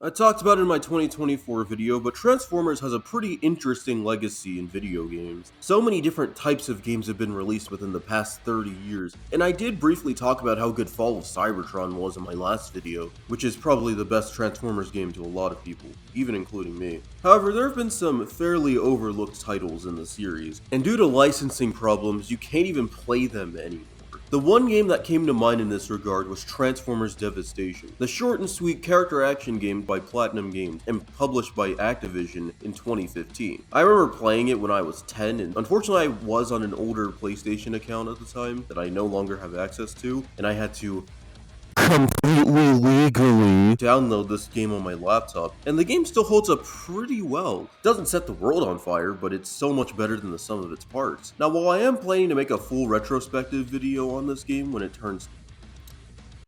I talked about it in my 2024 video, but Transformers has a pretty interesting legacy in video games. So many different types of games have been released within the past 30 years, and I did briefly talk about how good Fall of Cybertron was in my last video, which is probably the best Transformers game to a lot of people, even including me. However, there have been some fairly overlooked titles in the series, and due to licensing problems, you can't even play them anymore. The one game that came to mind in this regard was Transformers Devastation, the short and sweet character action game by Platinum Games and published by Activision in 2015. I remember playing it when I was 10, and unfortunately I was on an older PlayStation account at the time that I no longer have access to, and I had to completely legally download this game on my laptop, and the game still holds up pretty well. It doesn't set the world on fire, but it's so much better than the sum of its parts. Now, while I am planning to make a full retrospective video on this game when it turns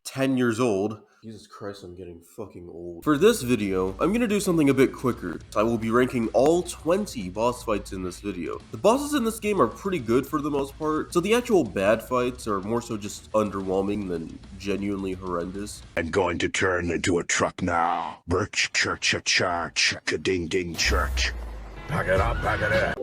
10 years old, Jesus Christ, I'm getting fucking old. For this video, I'm gonna do something a bit quicker. I will be ranking all 20 boss fights in this video. The bosses in this game are pretty good for the most part, so the actual bad fights are more so just underwhelming than genuinely horrendous. I'm going to turn into a truck now. Birch church a church, a ding ding church. Pack it up, pack it up.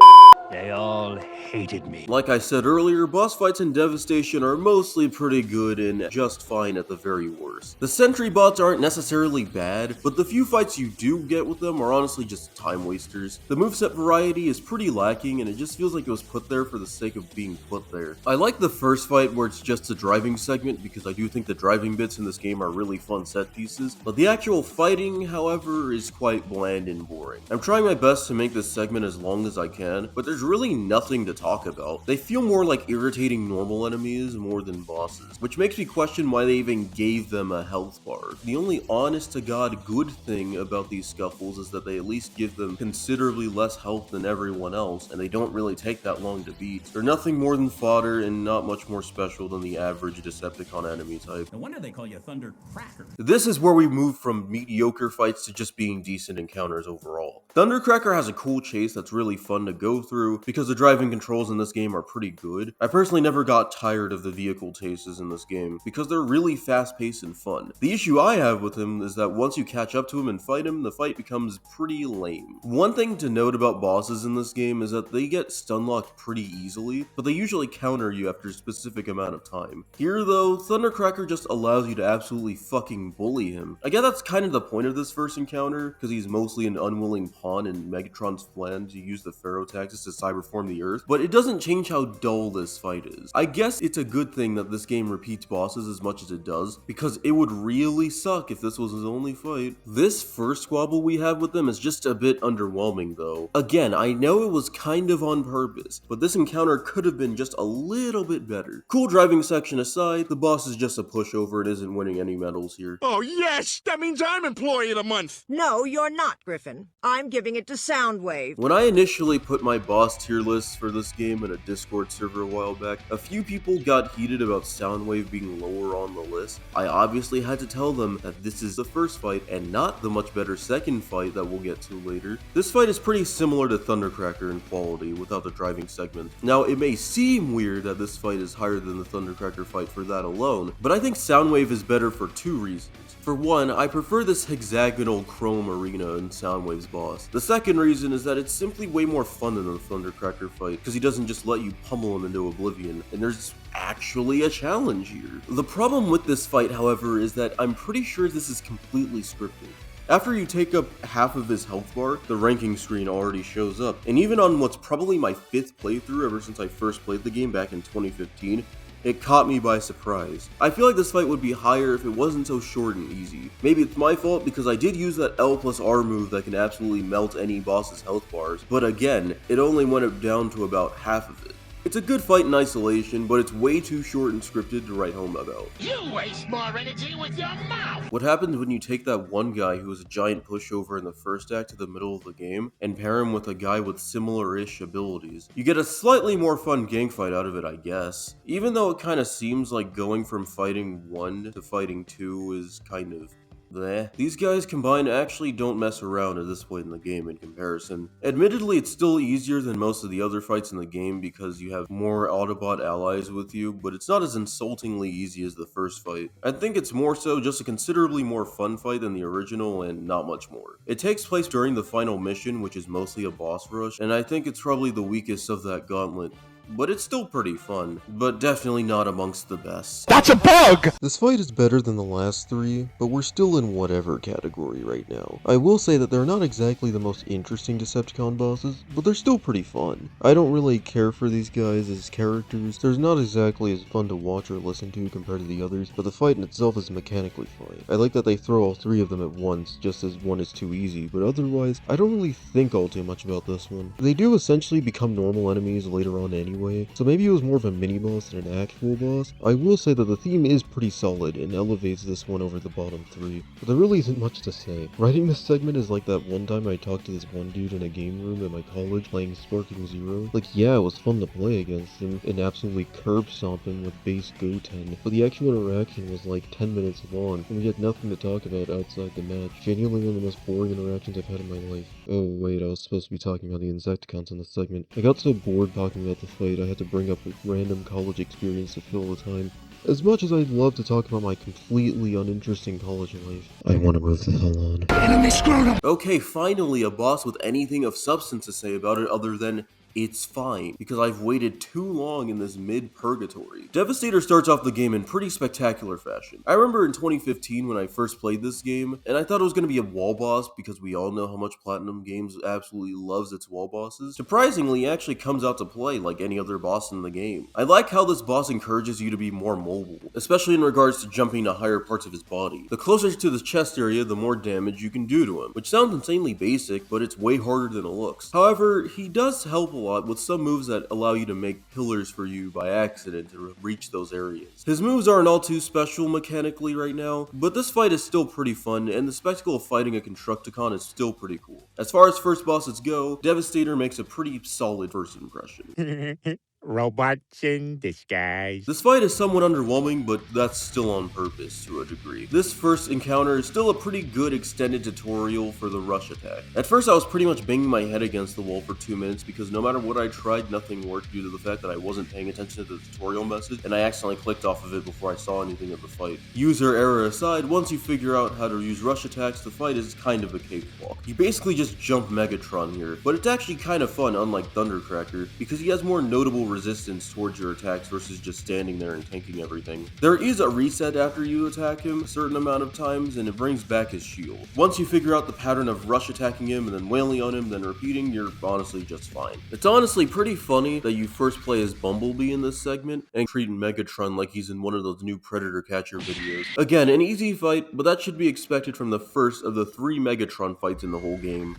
They all hated me. Like I said earlier, boss fights in Devastation are mostly pretty good and just fine at the very worst. The sentry bots aren't necessarily bad, but the few fights you do get with them are honestly just time wasters. The moveset variety is pretty lacking, and it just feels like it was put there for the sake of being put there. I like the first fight where it's just a driving segment because I do think the driving bits in this game are really fun set pieces, but the actual fighting, however, is quite bland and boring. I'm trying my best to make this segment as long as I can, but there's really nothing to talk about. They feel more like irritating normal enemies more than bosses, which makes me question why they even gave them a health bar. The only honest to god good thing about these scuffles is that they at least give them considerably less health than everyone else, and they don't really take that long to beat. They're nothing more than fodder and not much more special than the average Decepticon enemy type. No wonder they call you Thunder Cracker. This is where we move from mediocre fights to just being decent encounters overall. Thundercracker has a cool chase that's really fun to go through because the driving controls in this game are pretty good. I personally never got tired of the vehicle chases in this game because they're really fast paced and fun. The issue I have with him is that once you catch up to him and fight him, the fight becomes pretty lame. One thing to note about bosses in this game is that they get stun locked pretty easily, but they usually counter you after a specific amount of time. Here though, Thundercracker just allows you to absolutely fucking bully him. I guess that's kind of the point of this first encounter, because he's mostly an unwilling pawn in Megatron's plan to use the Ferrotaxis to cyberform the Earth, but it doesn't change how dull this fight is. I guess it's a good thing that this game repeats bosses as much as it does, because it would really suck if this was his only fight. This first squabble we have with them is just a bit underwhelming though. Again, I know it was kind of on purpose, but this encounter could have been just a little bit better. Cool driving section aside, the boss is just a pushover and isn't winning any medals here. Oh yes, that means I'm Employee of the Month. No, you're not, Griffin. I'm giving it to Soundwave. When I initially put my boss tier lists for this game in a Discord server a while back, a few people got heated about Soundwave being lower on the list. I obviously had to tell them that this is the first fight and not the much better second fight that we'll get to later. This fight is pretty similar to Thundercracker in quality without the driving segment. Now, it may seem weird that this fight is higher than the Thundercracker fight for that alone, but I think Soundwave is better for two reasons. For one, I prefer this hexagonal chrome arena in Soundwave's boss. The second reason is that it's simply way more fun than the Thundercracker fight, because he doesn't just let you pummel him into oblivion, and there's actually a challenge here. The problem with this fight, however, is that I'm pretty sure this is completely scripted. After you take up half of his health bar, the ranking screen already shows up, and even on what's probably my 5th playthrough ever since I first played the game back in 2015, it caught me by surprise. I feel like this fight would be higher if it wasn't so short and easy. Maybe it's my fault because I did use that L plus R move that can absolutely melt any boss's health bars, but again, it only went up down to about half of it. It's a good fight in isolation, but it's way too short and scripted to write home about. You waste more energy with your mouth! What happens when you take that one guy who was a giant pushover in the first act to the middle of the game, and pair him with a guy with similar-ish abilities? You get a slightly more fun gang fight out of it, I guess. Even though it kinda seems like going from fighting 1 to fighting 2 is kind of Bleh. These guys combined actually don't mess around at this point in the game in comparison. Admittedly, it's still easier than most of the other fights in the game because you have more Autobot allies with you, but it's not as insultingly easy as the first fight. I think it's more so just a considerably more fun fight than the original and not much more. It takes place during the final mission, which is mostly a boss rush, and I think it's probably the weakest of that gauntlet. But it's still pretty fun, but definitely not amongst the best. That's a bug! This fight is better than the last three, but we're still in whatever category right now. I will say that they're not exactly the most interesting Decepticon bosses, but they're still pretty fun. I don't really care for these guys as characters. They're not exactly as fun to watch or listen to compared to the others, but the fight in itself is mechanically fine. I like that they throw all three of them at once, just as one is too easy, but otherwise, I don't really think all too much about this one. They do essentially become normal enemies later on anyway, so maybe it was more of a mini-boss than an actual boss. I will say that the theme is pretty solid and elevates this one over the bottom three, but there really isn't much to say. Writing this segment is like that one time I talked to this one dude in a game room at my college playing Sparking Zero. Like, yeah, it was fun to play against him and absolutely curb stomp him with base Goten, but the actual interaction was like 10 minutes long, and we had nothing to talk about outside the match. Genuinely one of the most boring interactions I've had in my life. Oh wait, I was supposed to be talking about the Insecticons in this segment. I got so bored talking about the fight, I had to bring up a random college experience to fill the time. As much as I'd love to talk about my completely uninteresting college life, I want to move the hell on. Enemy screwed up! Okay, finally a boss with anything of substance to say about it other than it's fine, because I've waited too long in this mid-purgatory. Devastator starts off the game in pretty spectacular fashion. I remember in 2015 when I first played this game, and I thought it was going to be a wall boss because we all know how much Platinum Games absolutely loves its wall bosses. Surprisingly, it actually comes out to play like any other boss in the game. I like how this boss encourages you to be more mobile, especially in regards to jumping to higher parts of his body. The closer to the chest area, the more damage you can do to him, which sounds insanely basic, but it's way harder than it looks. However, he does help a lot with some moves that allow you to make pillars for you by accident to reach those areas. His moves aren't all too special mechanically right now, but this fight is still pretty fun, and the spectacle of fighting a Constructicon is still pretty cool. As far as first bosses go, Devastator makes a pretty solid first impression. Robots in disguise. This fight is somewhat underwhelming, but that's still on purpose to a degree. This first encounter is still a pretty good extended tutorial for the rush attack. At first I was pretty much banging my head against the wall for 2 minutes because no matter what I tried, nothing worked due to the fact that I wasn't paying attention to the tutorial message and I accidentally clicked off of it before I saw anything of the fight. User error aside, once you figure out how to use rush attacks, the fight is kind of a cakewalk. You basically just jump Megatron here, but it's actually kind of fun unlike Thundercracker because he has more notable resistance towards your attacks versus just standing there and tanking everything. There is a reset after you attack him a certain amount of times and it brings back his shield. Once you figure out the pattern of rush attacking him and then wailing on him then repeating, you're honestly just fine. It's honestly pretty funny that you first play as Bumblebee in this segment and treat Megatron like he's in one of those new Predator Catcher videos. Again, an easy fight, but that should be expected from the first of the 3 Megatron fights in the whole game.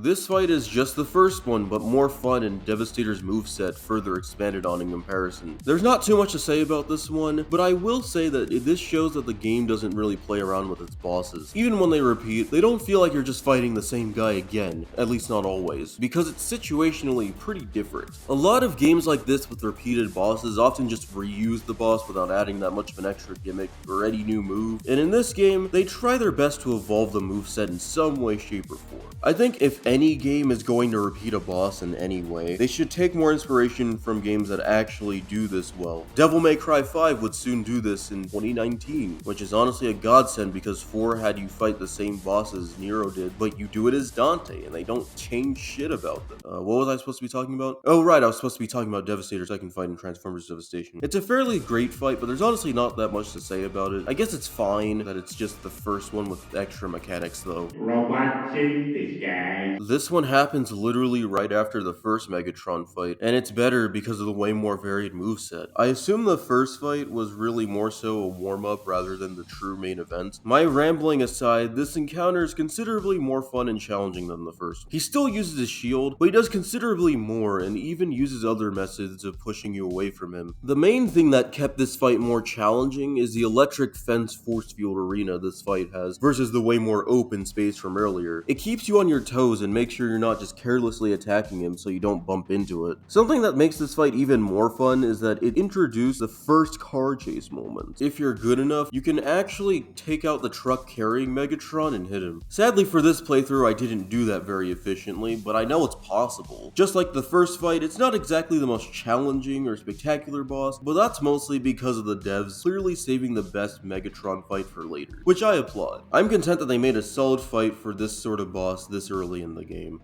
This fight is just the first one, but more fun and Devastator's moveset further expanded on in comparison. There's not too much to say about this one, but I will say that this shows that the game doesn't really play around with its bosses. Even when they repeat, they don't feel like you're just fighting the same guy again, at least not always, because it's situationally pretty different. A lot of games like this with repeated bosses often just reuse the boss without adding that much of an extra gimmick or any new move, and in this game, they try their best to evolve the moveset in some way, shape, or form. I think if any game is going to repeat a boss in any way, they should take more inspiration from games that actually do this well. Devil May Cry 5 would soon do this in 2019, which is honestly a godsend because 4 had you fight the same bosses Nero did, but you do it as Dante, and they don't change shit about them. What was I supposed to be talking about? Oh right, I was supposed to be talking about Devastator's second fight in Transformers Devastation. It's a fairly great fight, but there's honestly not that much to say about it. I guess it's fine that it's just the first one with extra mechanics though. Robots in disguise. This one happens literally right after the first Megatron fight, and it's better because of the way more varied moveset. I assume the first fight was really more so a warm-up rather than the true main event. My rambling aside, this encounter is considerably more fun and challenging than the first. He still uses his shield, but he does considerably more and even uses other methods of pushing you away from him. The main thing that kept this fight more challenging is the electric fence force field arena this fight has versus the way more open space from earlier. It keeps you on your toes and makes sure you're not just carelessly attacking him so you don't bump into it. Something that makes makes this fight even more fun is that it introduced the first car chase moment. If you're good enough, you can actually take out the truck carrying Megatron and hit him. Sadly for this playthrough, I didn't do that very efficiently, but I know it's possible. Just like the first fight, it's not exactly the most challenging or spectacular boss, but that's mostly because of the devs clearly saving the best Megatron fight for later, which I applaud. I'm content that they made a solid fight for this sort of boss this early in the game.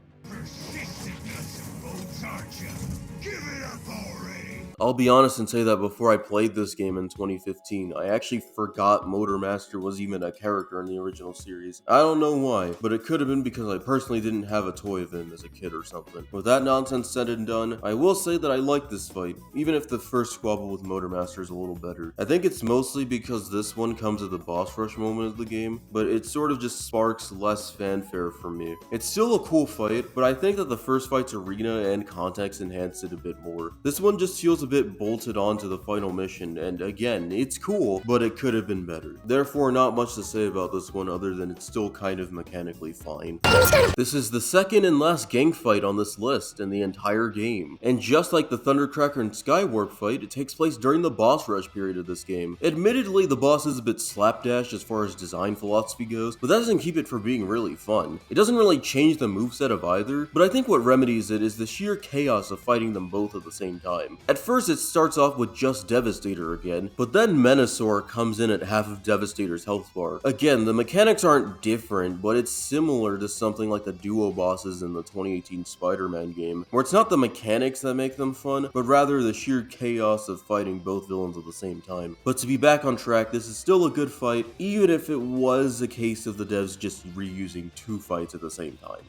I'll be honest and say that before I played this game in 2015, I actually forgot Motormaster was even a character in the original series. I don't know why, but it could have been because I personally didn't have a toy of him as a kid or something. With that nonsense said and done, I will say that I like this fight, even if the first squabble with Motormaster is a little better. I think it's mostly because this one comes at the boss rush moment of the game, but it sort of just sparks less fanfare for me. It's still a cool fight, but I think that the first fight's arena and context enhanced it a bit more. This one just feels a bit bolted onto the final mission, and again, it's cool, but it could have been better. Therefore, not much to say about this one other than it's still kind of mechanically fine. This is the second and last gang fight on this list in the entire game, and just like the Thundercracker and Skywarp fight, it takes place during the boss rush period of this game. Admittedly, the boss is a bit slapdash as far as design philosophy goes, but that doesn't keep it from being really fun. It doesn't really change the moveset of either, but I think what remedies it is the sheer chaos of fighting them both at the same time. At first, it starts off with just Devastator again, but then Menasor comes in at half of Devastator's health bar. Again, the mechanics aren't different, but it's similar to something like the duo bosses in the 2018 Spider-Man game, where it's not the mechanics that make them fun, but rather the sheer chaos of fighting both villains at the same time. But to be back on track, this is still a good fight, even if it was a case of the devs just reusing two fights at the same time.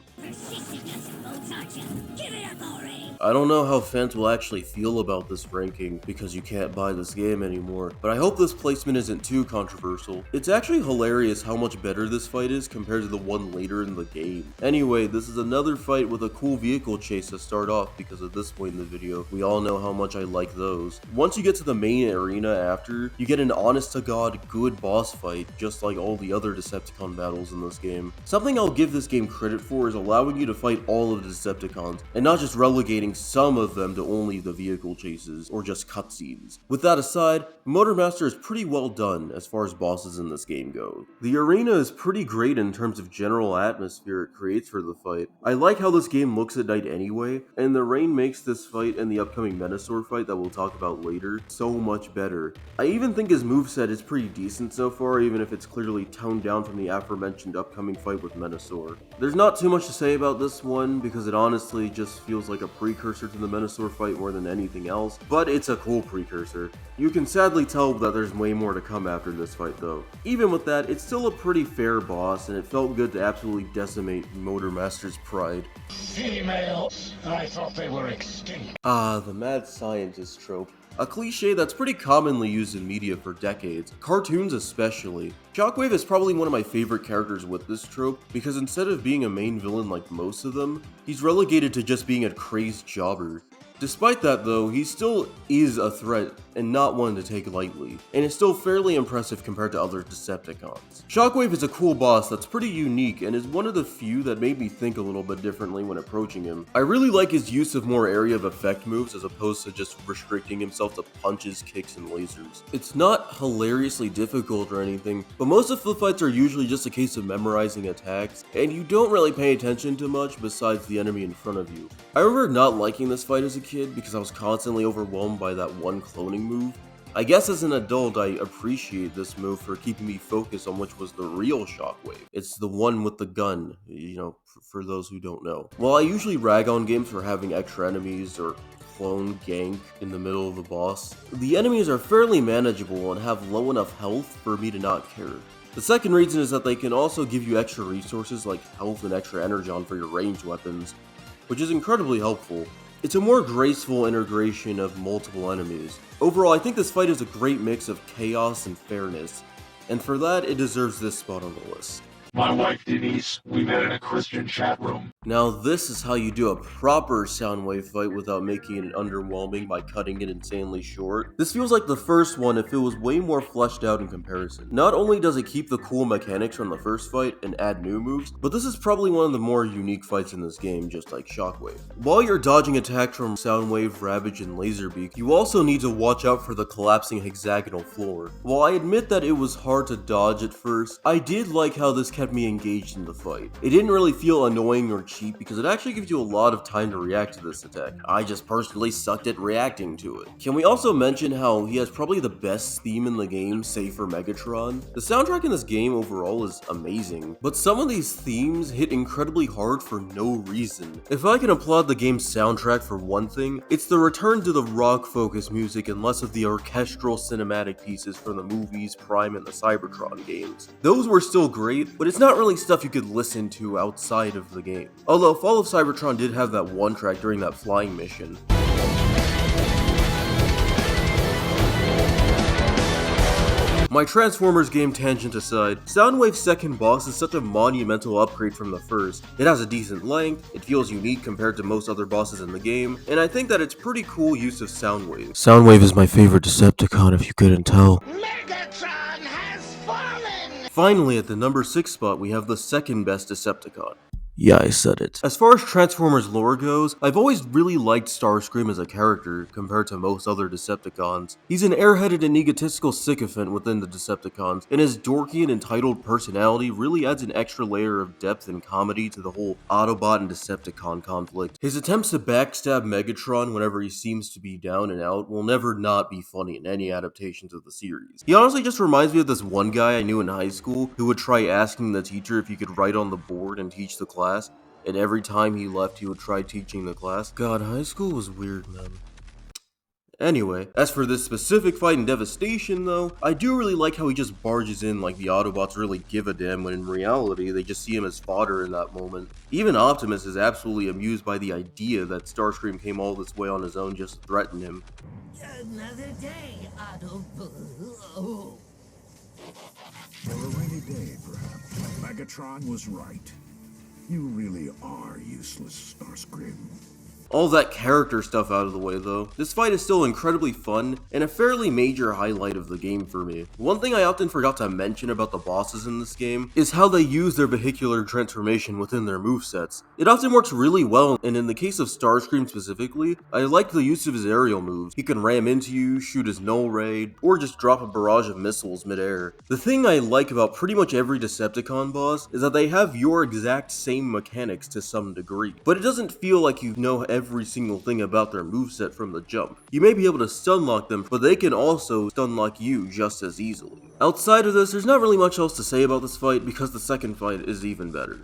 I don't know how fans will actually feel about this ranking because you can't buy this game anymore, but I hope this placement isn't too controversial. It's actually hilarious how much better this fight is compared to the one later in the game. Anyway, this is another fight with a cool vehicle chase to start off because at this point in the video, we all know how much I like those. Once you get to the main arena after, you get an honest-to-god good boss fight just like all the other Decepticon battles in this game. Something I'll give this game credit for is allowing you to fight all of the Decepticons and not just relegating some of them to only the vehicle chases or just cutscenes. With that aside, Motormaster is pretty well done as far as bosses in this game go. The arena is pretty great in terms of general atmosphere it creates for the fight. I like how this game looks at night anyway, and the rain makes this fight and the upcoming Menasor fight that we'll talk about later so much better. I even think his moveset is pretty decent so far, even if it's clearly toned down from the aforementioned upcoming fight with Menasor. There's not too much to say about this one because it honestly just feels like a precursor to the Menasor fight more than anything else, but it's a cool precursor. You can sadly tell that there's way more to come after this fight though. Even with that, it's still a pretty fair boss, and it felt good to absolutely decimate Motormaster's pride. Females, I thought they were extinct. Ah, the mad scientist trope. A cliche that's pretty commonly used in media for decades, cartoons especially. Shockwave is probably one of my favorite characters with this trope, because instead of being a main villain like most of them, he's relegated to just being a crazed jobber. Despite that though, he still is a threat and not one to take lightly, and is still fairly impressive compared to other Decepticons. Shockwave is a cool boss that's pretty unique and is one of the few that made me think a little bit differently when approaching him. I really like his use of more area of effect moves as opposed to just restricting himself to punches, kicks, and lasers. It's not hilariously difficult or anything, but most of the fights are usually just a case of memorizing attacks, and you don't really pay attention to much besides the enemy in front of you. I remember not liking this fight as a kid because I was constantly overwhelmed by that one cloning move. I guess as an adult I appreciate this move for keeping me focused on which was the real Shockwave. It's the one with the gun, you know, for those who don't know. While I usually rag on games for having extra enemies or clone gank in the middle of the boss, the enemies are fairly manageable and have low enough health for me to not care. The second reason is that they can also give you extra resources like health and extra energon for your ranged weapons, which is incredibly helpful. It's a more graceful integration of multiple enemies. Overall, I think this fight is a great mix of chaos and fairness, and for that, it deserves this spot on the list. My wife Denise, we met in a Christian chat room. Now this is how you do a proper Soundwave fight without making it underwhelming by cutting it insanely short. This feels like the first one if it was way more fleshed out in comparison. Not only does it keep the cool mechanics from the first fight and add new moves, but this is probably one of the more unique fights in this game, just like Shockwave. While you're dodging attacks from Soundwave, Ravage, and Laserbeak, you also need to watch out for the collapsing hexagonal floor. While I admit that it was hard to dodge at first, I did like how this kept me engaged in the fight. It didn't really feel annoying or cheap because it actually gives you a lot of time to react to this attack. I just personally sucked at reacting to it. Can we also mention how he has probably the best theme in the game, save for Megatron? The soundtrack in this game overall is amazing, but some of these themes hit incredibly hard for no reason. If I can applaud the game's soundtrack for one thing, it's the return to the rock-focused music and less of the orchestral cinematic pieces from the movies, Prime, and the Cybertron games. Those were still great, but it's not really stuff you could listen to outside of the game. Although Fall of Cybertron did have that one track during that flying mission. My Transformers game tangent aside, Soundwave's second boss is such a monumental upgrade from the first. It has a decent length, it feels unique compared to most other bosses in the game, and I think that it's pretty cool use of Soundwave. Soundwave is my favorite Decepticon if you couldn't tell. Megatron has fallen! Finally, at the number 6 spot, we have the second best Decepticon. Yeah, I said it. As far as Transformers lore goes, I've always really liked Starscream as a character, compared to most other Decepticons. He's an airheaded and egotistical sycophant within the Decepticons, and his dorky and entitled personality really adds an extra layer of depth and comedy to the whole Autobot and Decepticon conflict. His attempts to backstab Megatron whenever he seems to be down and out will never not be funny in any adaptations of the series. He honestly just reminds me of this one guy I knew in high school who would try asking the teacher if he could write on the board and teach the class, and every time he left he would try teaching the class. God, high school was weird, man. Anyway, as for this specific fight in Devastation though, I do really like how he just barges in like the Autobots really give a damn when in reality they just see him as fodder in that moment. Even Optimus is absolutely amused by the idea that Starscream came all this way on his own just to threaten him. Another day, Autobot. For a rainy day, perhaps. Megatron was right. You really are useless, Starscream. All that character stuff out of the way though, this fight is still incredibly fun and a fairly major highlight of the game for me. One thing I often forgot to mention about the bosses in this game is how they use their vehicular transformation within their movesets. It often works really well, and in the case of Starscream specifically, I like the use of his aerial moves. He can ram into you, shoot his null ray, or just drop a barrage of missiles midair. The thing I like about pretty much every Decepticon boss is that they have your exact same mechanics to some degree, but it doesn't feel like you know every single thing about their moveset from the jump. You may be able to stunlock them, but they can also stunlock you just as easily. Outside of this, there's not really much else to say about this fight because the second fight is even better.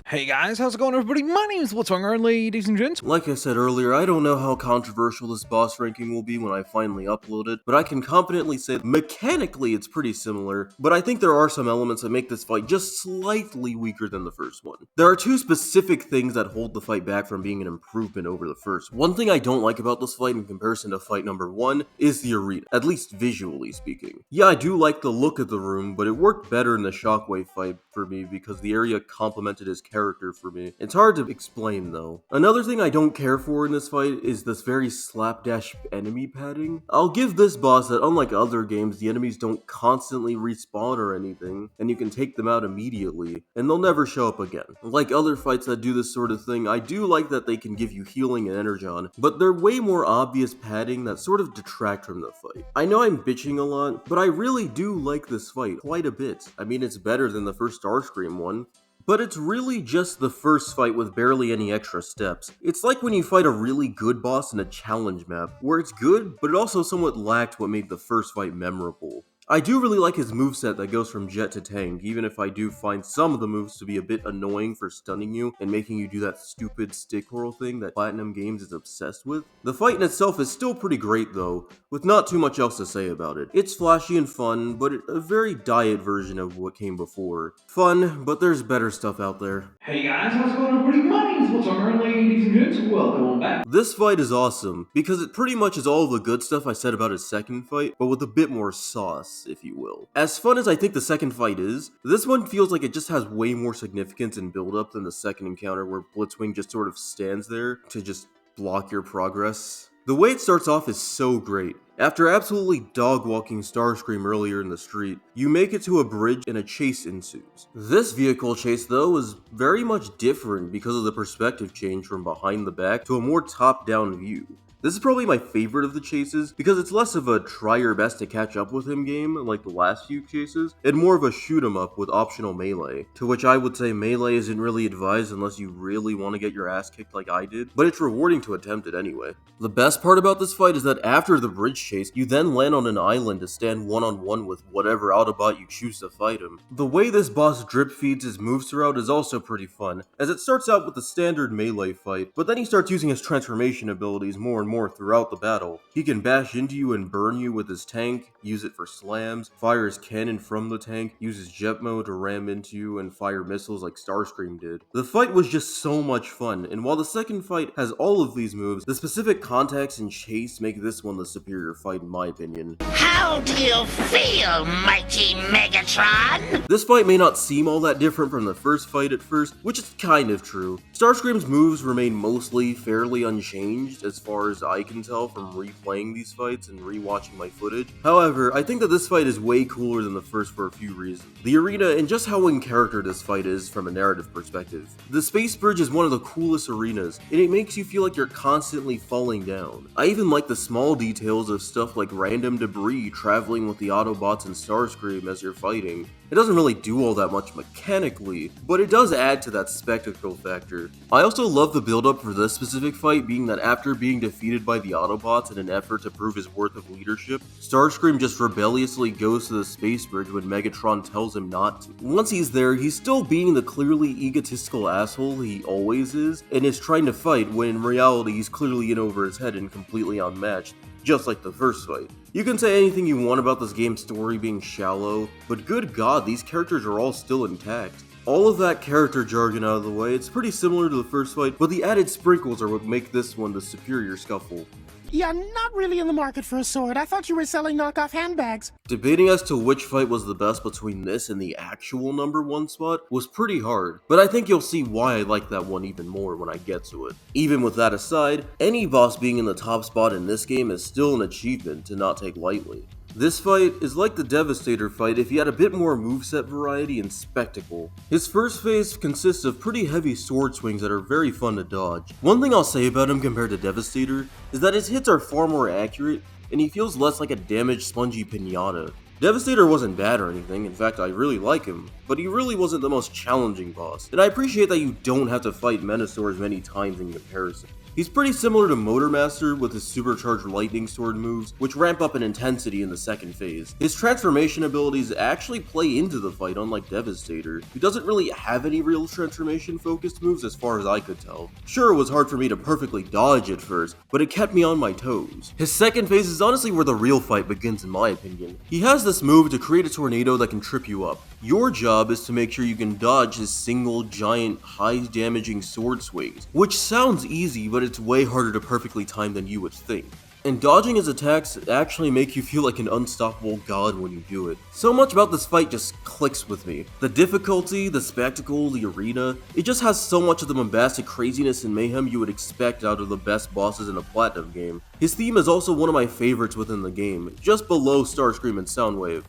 Hey guys, how's it going everybody? My name is What's Wrong, ladies and gents. Like I said earlier, I don't know how controversial this boss ranking will be when I finally upload it, but I can confidently say mechanically it's pretty similar, but I think there are some elements that make this fight just slightly weaker than the first one. There are two specific things that hold the fight back from being an improvement over the first. One thing I don't like about this fight in comparison to fight number 1 is the arena, at least visually speaking. Yeah, I do like the look of the room, but it worked better in the Shockwave fight for me because the area complemented his character for me. It's hard to explain though. Another thing I don't care for in this fight is this very slapdash enemy padding. I'll give this boss that unlike other games, the enemies don't constantly respawn or anything, and you can take them out immediately, and they'll never show up again. Like other fights that do this sort of thing, I do like that they can give you healing and energon, but they're way more obvious padding that sort of detract from the fight. I know I'm bitching a lot, but I really do like this fight quite a bit. I mean, it's better than the first Starscream one, but it's really just the first fight with barely any extra steps. It's like when you fight a really good boss in a challenge map, where it's good, but it also somewhat lacked what made the first fight memorable. I do really like his moveset that goes from jet to tank, even if I do find some of the moves to be a bit annoying for stunning you and making you do that stupid stick roll thing that Platinum Games is obsessed with. The fight in itself is still pretty great though, with not too much else to say about it. It's flashy and fun, but a very diet version of what came before. Fun, but there's better stuff out there. Hey guys, how's it going everybody? My name is What's Wrong, ladies and gents. Welcome back. This fight is awesome, because it pretty much is all of the good stuff I said about his second fight, but with a bit more sauce. boss, if you will. As fun as I think the second fight is, this one feels like it just has way more significance and build-up than the second encounter where Blitzwing just sort of stands there to just block your progress. The way it starts off is so great. After absolutely dog-walking Starscream earlier in the street, you make it to a bridge and a chase ensues. This vehicle chase, though, is very much different because of the perspective change from behind the back to a more top-down view. This is probably my favorite of the chases because it's less of a try your best to catch up with him game like the last few chases, and more of a shoot 'em up with optional melee, to which I would say melee isn't really advised unless you really want to get your ass kicked like I did, but it's rewarding to attempt it anyway. The best part about this fight is that after the bridge chase, you then land on an island to stand one-on-one with whatever Autobot you choose to fight him. The way this boss drip feeds his moves throughout is also pretty fun, as it starts out with the standard melee fight, but then he starts using his transformation abilities more and more throughout the battle. He can bash into you and burn you with his tank, use it for slams, fire his cannon from the tank, use his jet mode to ram into you and fire missiles like Starscream did. The fight was just so much fun, and while the second fight has all of these moves, the specific context and chase make this one the superior fight in my opinion. How do you feel, mighty Megatron? This fight may not seem all that different from the first fight at first, which is kind of true. Starscream's moves remain mostly fairly unchanged as far as I can tell from replaying these fights and rewatching my footage. However, I think that this fight is way cooler than the first for a few reasons. The arena and just how in character this fight is from a narrative perspective. The space bridge is one of the coolest arenas, and it makes you feel like you're constantly falling down. I even like the small details of stuff like random debris traveling with the Autobots and Starscream as you're fighting. It doesn't really do all that much mechanically, but it does add to that spectacle factor. I also love the build-up for this specific fight being that after being defeated by the Autobots in an effort to prove his worth of leadership, Starscream just rebelliously goes to the space bridge when Megatron tells him not to. Once he's there, he's still being the clearly egotistical asshole he always is, and is trying to fight when in reality he's clearly in over his head and completely unmatched, just like the first fight. You can say anything you want about this game's story being shallow, but good god, these characters are all still intact. All of that character jargon out of the way, it's pretty similar to the first fight, but the added sprinkles are what make this one the superior scuffle. Yeah, not really in the market for a sword. I thought you were selling knockoff handbags. Debating as to which fight was the best between this and the actual #1 spot was pretty hard, but I think you'll see why I like that one even more when I get to it. Even with that aside, any boss being in the top spot in this game is still an achievement to not take lightly. This fight is like the Devastator fight if he had a bit more moveset variety and spectacle. His first phase consists of pretty heavy sword swings that are very fun to dodge. One thing I'll say about him compared to Devastator is that his hits are far more accurate and he feels less like a damaged spongy pinata. Devastator wasn't bad or anything, in fact I really like him, but he really wasn't the most challenging boss, and I appreciate that you don't have to fight Menasor as many times in comparison. He's pretty similar to Motormaster with his supercharged lightning sword moves, which ramp up in intensity in the second phase. His transformation abilities actually play into the fight unlike Devastator, who doesn't really have any real transformation focused moves as far as I could tell. Sure, it was hard for me to perfectly dodge at first, but it kept me on my toes. His second phase is honestly where the real fight begins in my opinion. He has this move to create a tornado that can trip you up. Your job is to make sure you can dodge his single giant high damaging sword swings, which sounds easy, but it's way harder to perfectly time than you would think. And dodging his attacks actually make you feel like an unstoppable god when you do it. So much about this fight just clicks with me. The difficulty, the spectacle, the arena, it just has so much of the bombastic craziness and mayhem you would expect out of the best bosses in a Platinum game. His theme is also one of my favorites within the game, just below Starscream and Soundwave.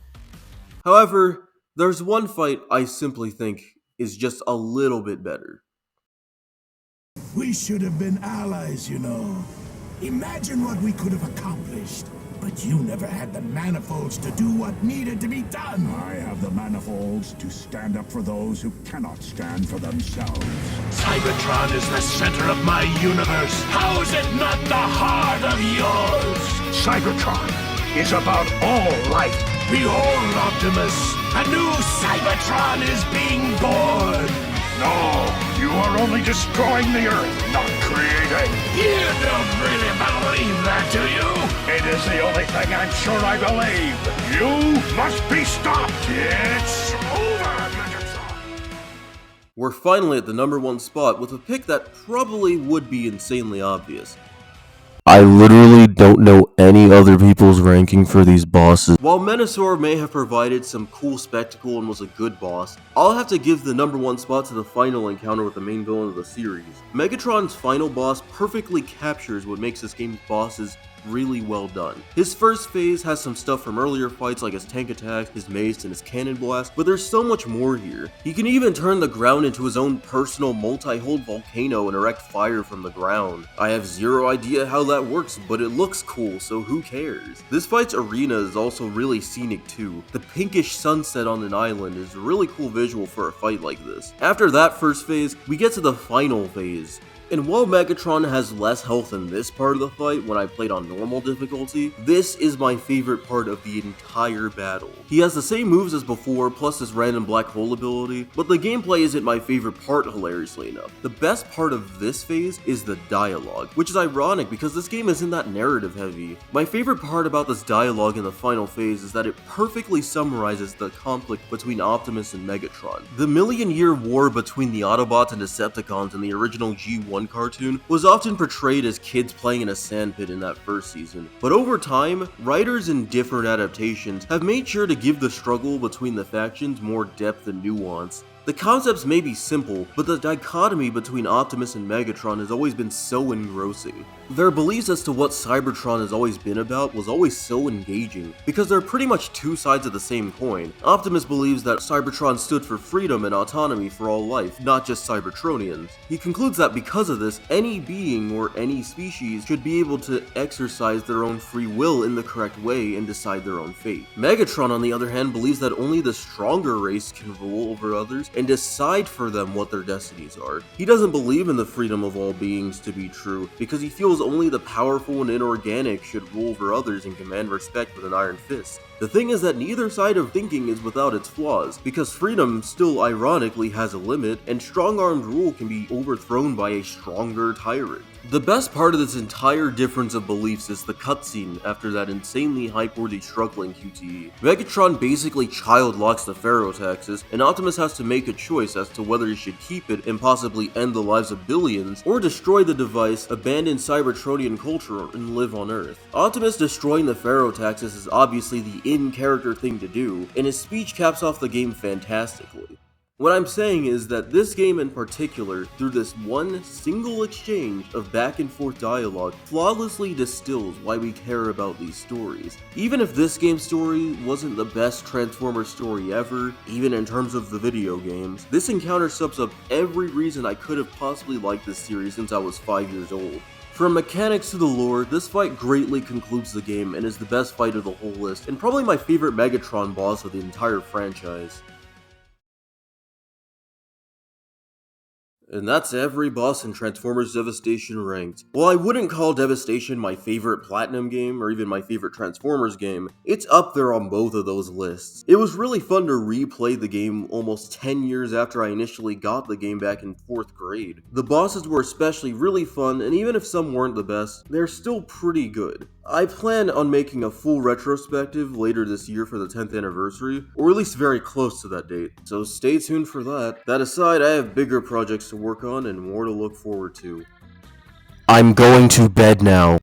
However, there's one fight I simply think is just a little bit better. We should have been allies, you know. Imagine what we could have accomplished. But you never had the manifolds to do what needed to be done. I have the manifolds to stand up for those who cannot stand for themselves. Cybertron is the center of my universe. How is it not the heart of yours? Cybertron is about all light. Behold, Optimus, a new Cybertron is being born. No, you are only destroying the Earth, not creating. You don't really believe that, do you? It is the only thing I'm sure I believe. You must be stopped. It's over, Megatron. We're finally at the #1 spot with a pick that probably would be insanely obvious. I literally don't know any other people's ranking for these bosses. While Menasor may have provided some cool spectacle and was a good boss, I'll have to give the #1 spot to the final encounter with the main villain of the series. Megatron's final boss perfectly captures what makes this game's bosses really well done. His first phase has some stuff from earlier fights like his tank attack, his mace, and his cannon blast, but there's so much more here. He can even turn the ground into his own personal multi-hulled volcano and erect fire from the ground. I have zero idea how that works, but it looks cool, so who cares? This fight's arena is also really scenic too. The pinkish sunset on an island is a really cool visual for a fight like this. After that first phase, we get to the final phase. And while Megatron has less health in this part of the fight when I played on normal difficulty, this is my favorite part of the entire battle. He has the same moves as before, plus his random black hole ability, but the gameplay isn't my favorite part, hilariously enough. The best part of this phase is the dialogue, which is ironic because this game isn't that narrative heavy. My favorite part about this dialogue in the final phase is that it perfectly summarizes the conflict between Optimus and Megatron. The million-year war between the Autobots and Decepticons in the original G1 cartoon was often portrayed as kids playing in a sandpit in that first season, but over time, writers in different adaptations have made sure to give the struggle between the factions more depth and nuance. The concepts may be simple, but the dichotomy between Optimus and Megatron has always been so engrossing. Their beliefs as to what Cybertron has always been about was always so engaging, because they're pretty much two sides of the same coin. Optimus believes that Cybertron stood for freedom and autonomy for all life, not just Cybertronians. He concludes that because of this, any being or any species should be able to exercise their own free will in the correct way and decide their own fate. Megatron, on the other hand, believes that only the stronger race can rule over others and decide for them what their destinies are. He doesn't believe in the freedom of all beings to be true, because he feels only the powerful and inorganic should rule over others and command respect with an iron fist. The thing is that neither side of thinking is without its flaws, because freedom still ironically has a limit, and strong-armed rule can be overthrown by a stronger tyrant. The best part of this entire difference of beliefs is the cutscene after that insanely hype-worthy struggle in QTE. Megatron basically child locks the Pharaoh taxes, and Optimus has to make a choice as to whether he should keep it and possibly end the lives of billions, or destroy the device, abandon Cybertronian culture, and live on Earth. Optimus destroying the Pharaoh taxes is obviously the in-character thing to do, and his speech caps off the game fantastically. What I'm saying is that this game in particular, through this one single exchange of back and forth dialogue, flawlessly distills why we care about these stories. Even if this game's story wasn't the best Transformers story ever, even in terms of the video games, this encounter sums up every reason I could have possibly liked this series since I was 5 years old. From mechanics to the lore, this fight greatly concludes the game and is the best fight of the whole list, and probably my favorite Megatron boss of the entire franchise. And that's every boss in Transformers Devastation ranked. While I wouldn't call Devastation my favorite Platinum game, or even my favorite Transformers game, it's up there on both of those lists. It was really fun to replay the game almost 10 years after I initially got the game back in 4th grade. The bosses were especially really fun, and even if some weren't the best, they're still pretty good. I plan on making a full retrospective later this year for the 10th anniversary, or at least very close to that date, so stay tuned for that. That aside, I have bigger projects to work on and more to look forward to. I'm going to bed now.